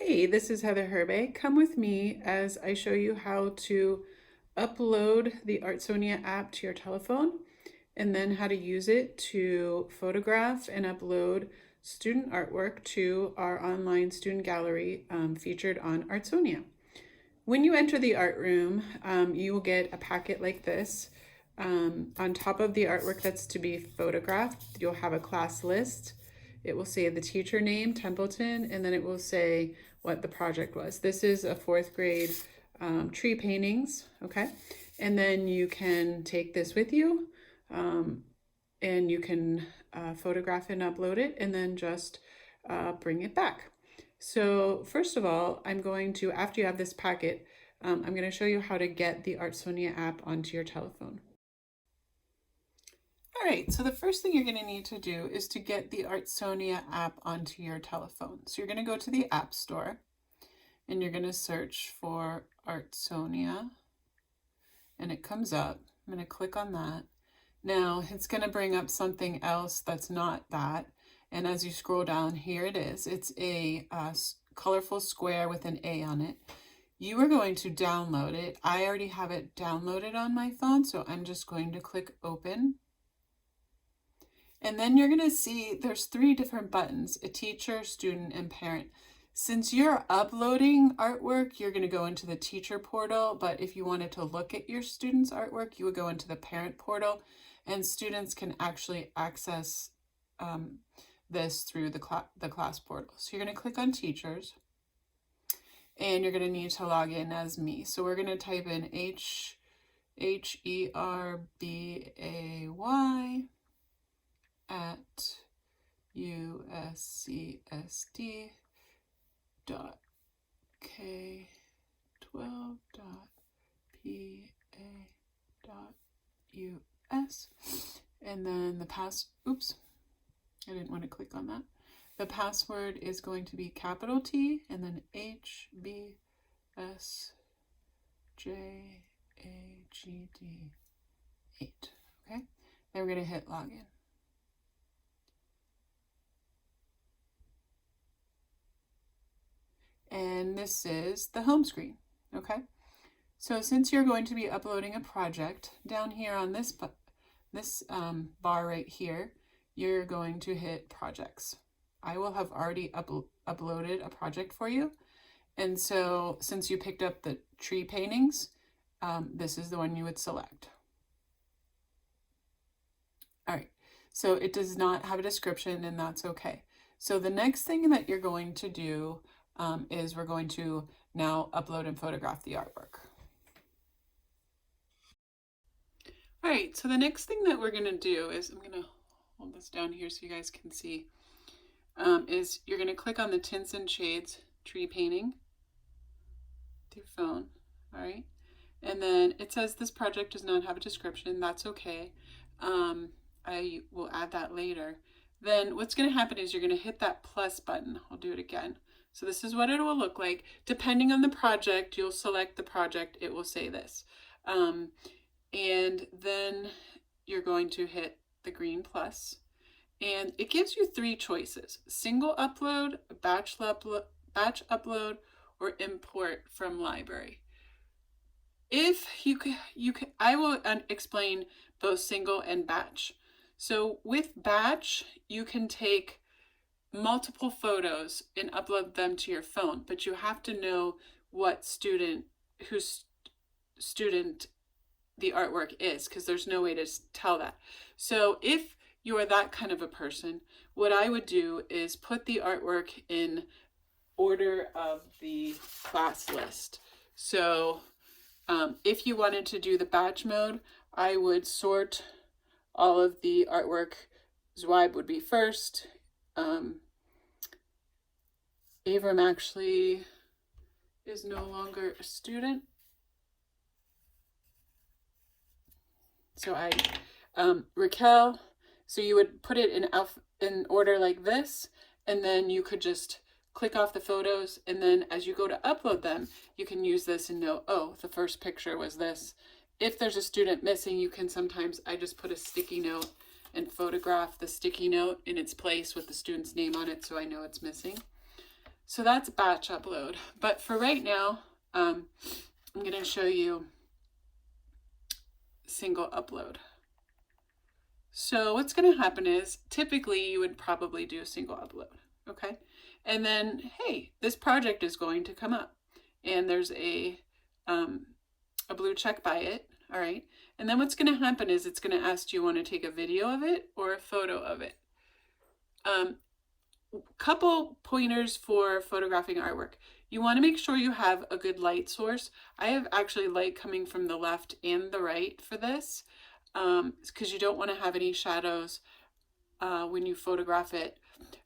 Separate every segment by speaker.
Speaker 1: Hey, this is Heather Herbe. Come with me as I show you how to upload the Artsonia app to your telephone and then how to use it to photograph and upload student artwork to our online student gallery featured on Artsonia. When you enter the art room, you will get a packet like this. On top of the artwork that's to be photographed, you'll have a class list. It will say the teacher name, Templeton, and then it will say what the project was. This is a fourth grade tree paintings, okay? And then you can take this with you and you can photograph and upload it and then just bring it back. So first of all, I'm going to, after you have this packet, I'm going to show you how to get the Artsonia app onto your telephone. All right, so the first thing you're going to need to do is to get the Artsonia app onto your telephone. So you're going to go to the App Store and you're going to search for Artsonia and it comes up. I'm going to click on that. Now it's going to bring up something else that's not that. And as you scroll down, here it is. It's a colorful square with an A on it. You are going to download it. I already have it downloaded on my phone, so I'm just going to click open. And then you're going to see there's 3 different buttons, a teacher, student, and parent. Since you're uploading artwork, you're going to go into the teacher portal, but if you wanted to look at your students' artwork, you would go into the parent portal, and students can actually access this through the class portal. So you're going to click on teachers, and you're going to need to log in as me. So we're going to type in HERBAY at uscsd.k12.pa.us, and then the I didn't want to click on that. The password is going to be capital T and then HBSJAGD8. Okay, then we're going to hit login. And this is the home screen, okay? So since you're going to be uploading a project, down here on this bar right here, you're going to hit projects. I will have already uploaded a project for you. And so since you picked up the tree paintings, this is the one you would select. All right, so it does not have a description, and that's okay. So the next thing that you're going to do is we're going to now upload and photograph the artwork. All right, so the next thing that we're going to do is, I'm going to hold this down here so you guys can see, is you're going to click on the Tints and Shades tree painting with your phone, all right? And then it says this project does not have a description. That's okay. I will add that later. Then what's going to happen is you're going to hit that plus button. I'll do it again. So this is what it will look like. Depending on the project, you'll select the project. It will say this. And then you're going to hit the green plus. And it gives you 3 choices: single upload, batch upload, or import from library. If you can, I will explain both single and batch. So with batch, you can take multiple photos and upload them to your phone, but you have to know what whose student the artwork is, because there's no way to tell that. So if you are that kind of a person, what I would do is put the artwork in order of the class list. So if you wanted to do the batch mode, I would sort all of the artwork. Zweib would be first. Avram actually is no longer a student. So Raquel, so you would put it in order like this, and then you could just click off the photos, and then as you go to upload them, you can use this and know, oh, the first picture was this. If there's a student missing, you can sometimes, I just put a sticky note and photograph the sticky note in its place with the student's name on it so I know it's missing. So that's batch upload. But for right now, I'm going to show you single upload. So what's going to happen is typically you would probably do a single upload. Okay. And then, hey, this project is going to come up and there's a blue check by it. All right. And then what's going to happen is it's going to ask, do you want to take a video of it or a photo of it? Couple pointers for photographing artwork. You want to make sure you have a good light source. I have actually light coming from the left and the right for this because you don't want to have any shadows when you photograph it.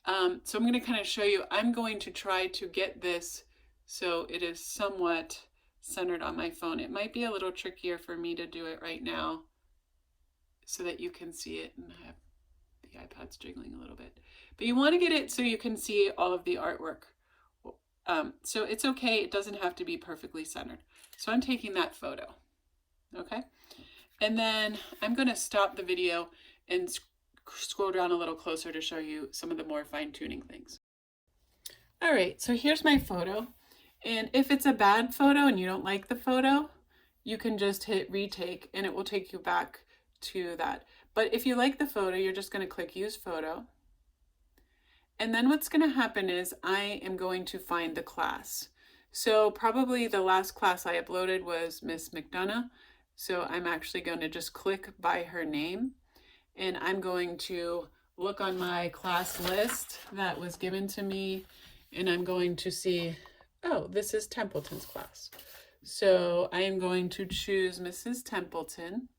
Speaker 1: So I'm going to kind of show you. I'm going to try to get this so it is somewhat centered on my phone. It might be a little trickier for me to do it right now so that you can see it, and I have the iPad's jiggling a little bit. But you want to get it so you can see all of the artwork. So it's okay, it doesn't have to be perfectly centered. So I'm taking that photo, okay? And then I'm going to stop the video and scroll down a little closer to show you some of the more fine-tuning things. All right, so here's my photo. And if it's a bad photo and you don't like the photo, you can just hit retake and it will take you back to that. But if you like the photo, you're just going to click use photo. And then what's going to happen is I am going to find the class. So probably the last class I uploaded was Miss McDonough. So I'm actually going to just click by her name. And I'm going to look on my class list that was given to me. And I'm going to see, oh, this is Templeton's class. So I am going to choose Mrs. Templeton.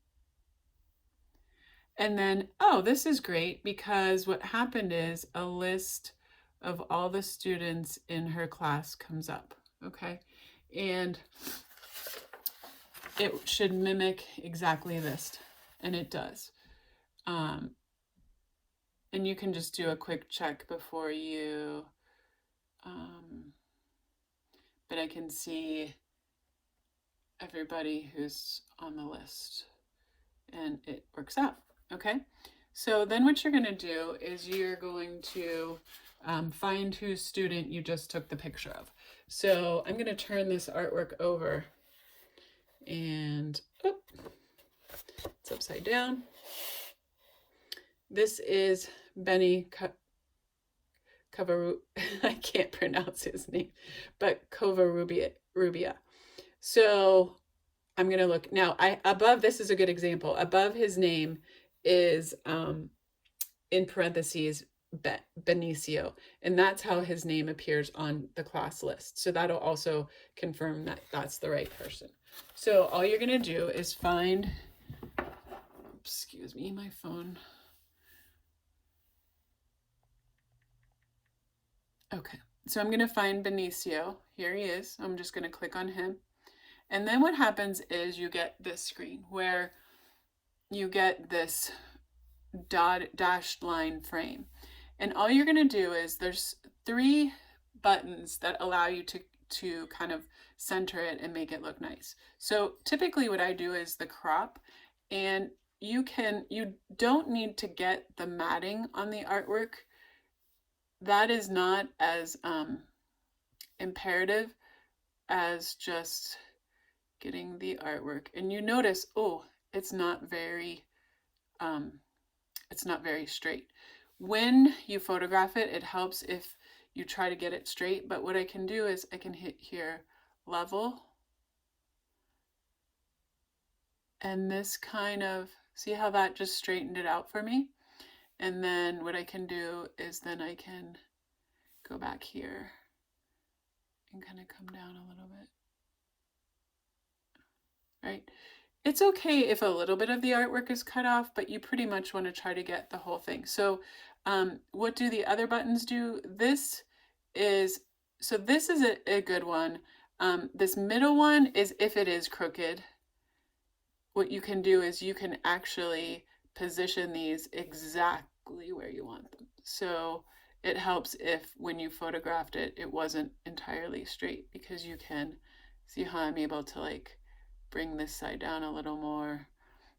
Speaker 1: And then, oh, this is great because what happened is a list of all the students in her class comes up, okay? And it should mimic exactly this, and it does. And you can just do a quick check before you, but I can see everybody who's on the list, and it works out. Okay, so then what you're going to do is you're going to find whose student you just took the picture of. So I'm going to turn this artwork over and it's upside down. This is Benny Covarubia. I can't pronounce his name, but Covarubia. So I'm going to look now. Above, this is a good example. Above his name is in parentheses Benicio, and that's how his name appears on the class list. So that'll also confirm that that's the right person. So all you're going to do is find, excuse me, my phone. Okay, so I'm going to find Benicio. Here he is. I'm just going to click on him. And then what happens is you get this screen where you get this dashed line frame. And all you're going to do is there's 3 buttons that allow you to kind of center it and make it look nice. So typically what I do is the crop, and you don't need to get the matting on the artwork. That is not as imperative as just getting the artwork. And you notice, oh, it's not very straight. When you photograph it, it helps if you try to get it straight. But what I can do is I can hit here, level. And this kind of, see how that just straightened it out for me? And then what I can do is then I can go back here and kind of come down a little bit. Right? It's okay if a little bit of the artwork is cut off, but you pretty much want to try to get the whole thing. So what do the other buttons do? This is a good one. This middle one is if it is crooked. What you can do is you can actually position these exactly where you want them. So it helps if when you photographed it, it wasn't entirely straight, because you can see how I'm able to like bring this side down a little more.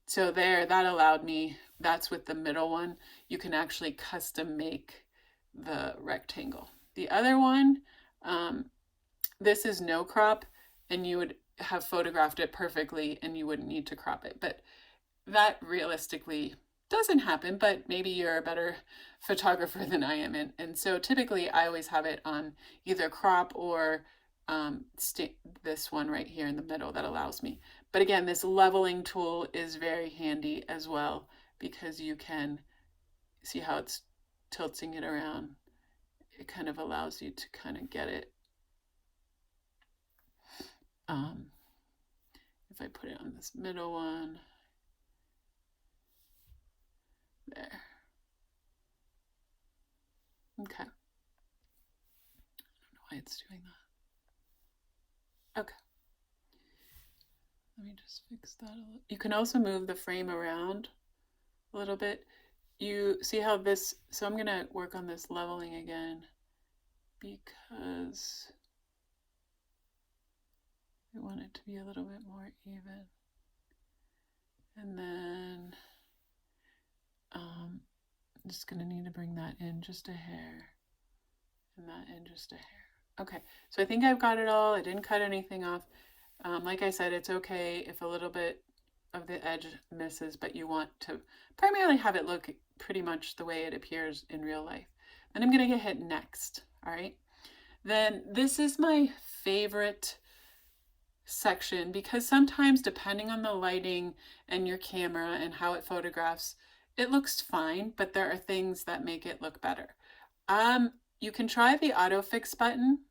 Speaker 1: So there, that allowed me, that's with the middle one, you can actually custom make the rectangle. The other one, This is no crop, and you would have photographed it perfectly and you wouldn't need to crop it. But that realistically doesn't happen, but maybe you're a better photographer than I am. And so typically I always have it on either crop or this one right here in the middle that allows me. But again, this leveling tool is very handy as well, because you can see how it's tilting it around. It kind of allows you to kind of get it. If I put it on this middle one, there. Okay. I don't know why it's doing that. Okay. Let me just fix that a little. You can also move the frame around a little bit. You see how this, so I'm gonna work on this leveling again, because I want it to be a little bit more even. And then I'm just gonna need to bring that in just a hair, and that in just a hair. Okay, so I think I've got it all. I didn't cut anything off. Like I said, it's okay if a little bit of the edge misses, but you want to primarily have it look pretty much the way it appears in real life. Then I'm gonna hit next, all right? Then this is my favorite section, because sometimes depending on the lighting and your camera and how it photographs, it looks fine, but there are things that make it look better. You can try the autofix button.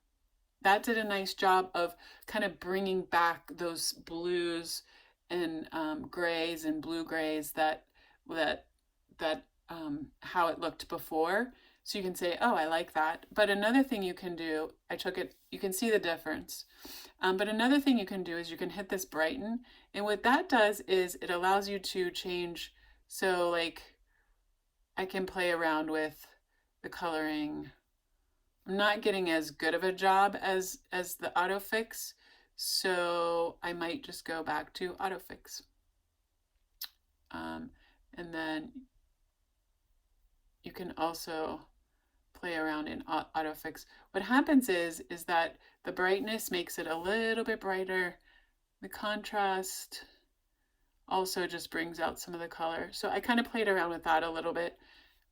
Speaker 1: That did a nice job of kind of bringing back those blues and grays and blue grays that how it looked before. So you can say, oh, I like that. But another thing you can do, I took it, you can see the difference. But another thing you can do is you can hit this brighten. And what that does is it allows you to change. So like I can play around with the coloring. I'm not getting as good of a job as the autofix. So I might just go back to autofix. And then you can also play around in autofix. What happens is that the brightness makes it a little bit brighter. The contrast also just brings out some of the color. So I kind of played around with that a little bit.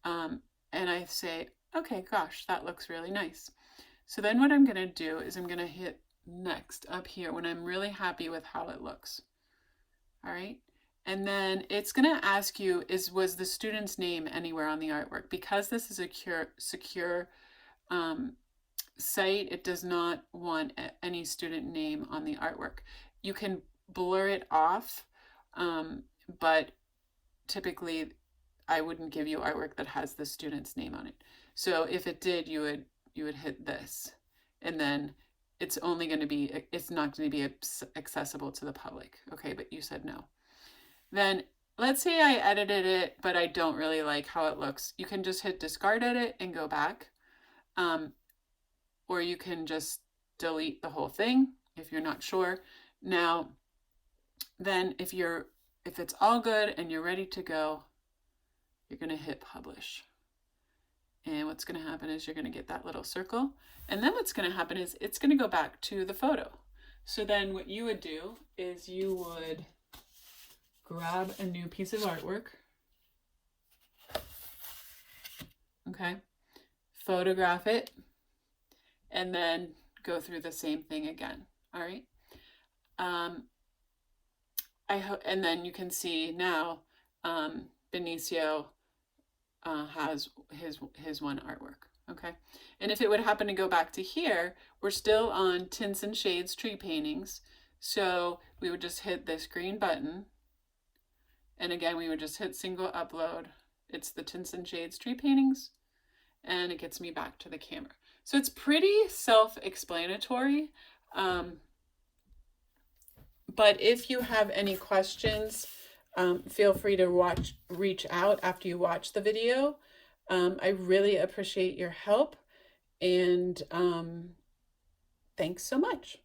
Speaker 1: And I say, okay, gosh, that looks really nice. So then what I'm gonna do is I'm gonna hit next up here when I'm really happy with how it looks. All right. And then it's going to ask you, was the student's name anywhere on the artwork? Because this is a secure site, it does not want any student name on the artwork. You can blur it off, but typically I wouldn't give you artwork that has the student's name on it. So if it did, you would hit this, and then it's not going to be accessible to the public. Okay, but you said no. Then let's say I edited it, but I don't really like how it looks. You can just hit discard edit and go back. Or you can just delete the whole thing if you're not sure. Now, then if it's all good and you're ready to go, you're gonna hit publish. And what's gonna happen is you're gonna get that little circle. And then what's gonna happen is it's gonna go back to the photo. So then what you would do is you would grab a new piece of artwork, okay, photograph it, and then go through the same thing again, all right? And then you can see now Benicio has his one artwork, okay? And if it would happen to go back to here, we're still on Tints and Shades Tree Paintings, so we would just hit this green button. And again, we would just hit single upload. It's the Tints and Shades Tree Paintings, and it gets me back to the camera. So it's pretty self-explanatory. But if you have any questions, feel free to reach out after you watch the video. I really appreciate your help, and thanks so much.